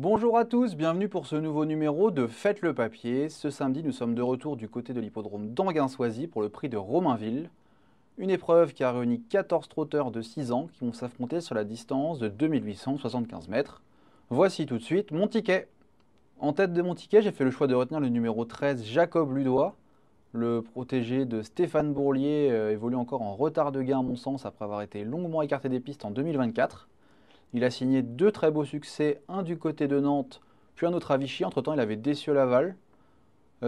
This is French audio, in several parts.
Bonjour à tous, bienvenue pour ce nouveau numéro de Faites le papier. Ce samedi, nous sommes de retour du côté de l'hippodrome d'Anguin-Soisy pour le prix de Romainville. Une épreuve qui a réuni 14 trotteurs de 6 ans qui vont s'affronter sur la distance de 2875 mètres. Voici tout de suite mon ticket. En tête de mon ticket, j'ai fait le choix de retenir le numéro 13, Jacob Ludois. Le protégé de Stéphane Bourlier évolue encore en retard de gain à mon sens après avoir été longuement écarté des pistes en 2024. Il a signé deux très beaux succès, un du côté de Nantes, puis un autre à Vichy. Entre-temps, il avait Dessieux-Laval.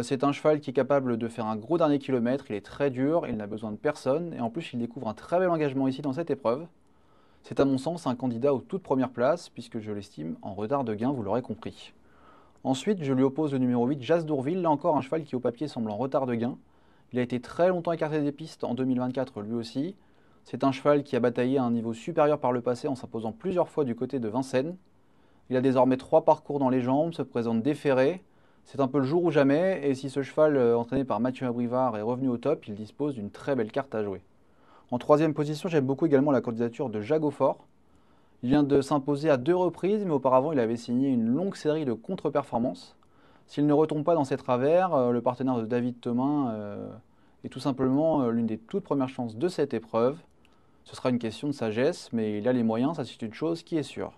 C'est un cheval qui est capable de faire un gros dernier kilomètre. Il est très dur, il n'a besoin de personne. Et en plus, il découvre un très bel engagement ici dans cette épreuve. C'est à mon sens un candidat aux toutes premières places, puisque je l'estime en retard de gain, vous l'aurez compris. Ensuite, je lui oppose le numéro 8, Jas d'Ourville. Là encore, un cheval qui au papier semble en retard de gain. Il a été très longtemps écarté des pistes en 2024 lui aussi. C'est un cheval qui a bataillé à un niveau supérieur par le passé en s'imposant plusieurs fois du côté de Vincennes. Il a désormais 3 parcours dans les jambes, se présente déféré. C'est un peu le jour ou jamais, et si ce cheval, entraîné par Mathieu Abrivard, est revenu au top, il dispose d'une très belle carte à jouer. En troisième position, j'aime beaucoup également la candidature de Jagofort. Il vient de s'imposer à 2 reprises, mais auparavant il avait signé une longue série de contre-performances. S'il ne retombe pas dans ses travers, le partenaire de David Thomin est tout simplement l'une des toutes premières chances de cette épreuve. Ce sera une question de sagesse, mais il a les moyens, ça c'est une chose qui est sûre.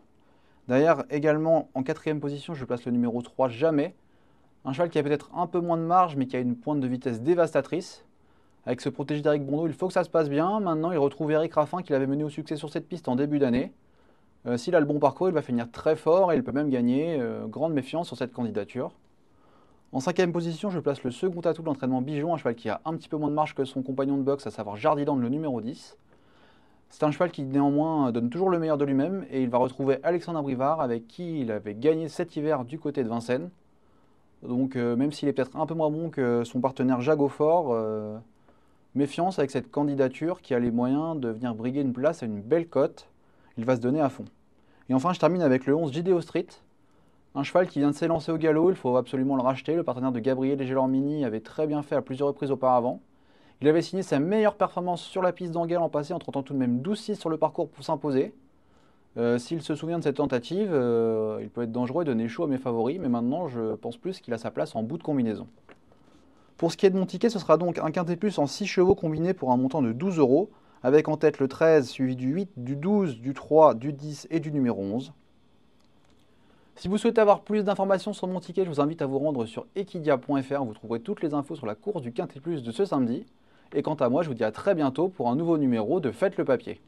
Derrière, également en quatrième position, je place le numéro 3, Jamais. Un cheval qui a peut-être un peu moins de marge, mais qui a une pointe de vitesse dévastatrice. Avec ce protégé d'Eric Bourneau, il faut que ça se passe bien. Maintenant, il retrouve Eric Raffin, qui l'avait mené au succès sur cette piste en début d'année. S'il a le bon parcours, il va finir très fort et il peut même gagner. Grande méfiance sur cette candidature. En cinquième position, je place le second atout de l'entraînement Bijon, un cheval qui a un petit peu moins de marge que son compagnon de boxe, à savoir Jardiland, le numéro 10. C'est un cheval qui néanmoins donne toujours le meilleur de lui-même et il va retrouver Alexandre Abrivard avec qui il avait gagné cet hiver du côté de Vincennes. Donc même s'il est peut-être un peu moins bon que son partenaire Jagofort, méfiance avec cette candidature qui a les moyens de venir briguer une place à une belle cote. Il va se donner à fond. Et enfin je termine avec le 11 Jideo Street. Un cheval qui vient de s'élancer au galop, il faut absolument le racheter. Le partenaire de Gabriel Gelormini avait très bien fait à plusieurs reprises auparavant. Il avait signé sa meilleure performance sur la piste d'Anguin l'an passé en tentant tout de même 12-6 sur le parcours pour s'imposer. S'il se souvient de cette tentative, il peut être dangereux et donner chaud à mes favoris, mais maintenant je pense plus qu'il a sa place en bout de combinaison. Pour ce qui est de mon ticket, ce sera donc un quintet plus en 6 chevaux combiné pour un montant de 12 euros, avec en tête le 13 suivi du 8, du 12, du 3, du 10 et du numéro 11. Si vous souhaitez avoir plus d'informations sur mon ticket, je vous invite à vous rendre sur equidia.fr où vous trouverez toutes les infos sur la course du Quintet Plus de ce samedi. Et quant à moi, je vous dis à très bientôt pour un nouveau numéro de Faites le papier.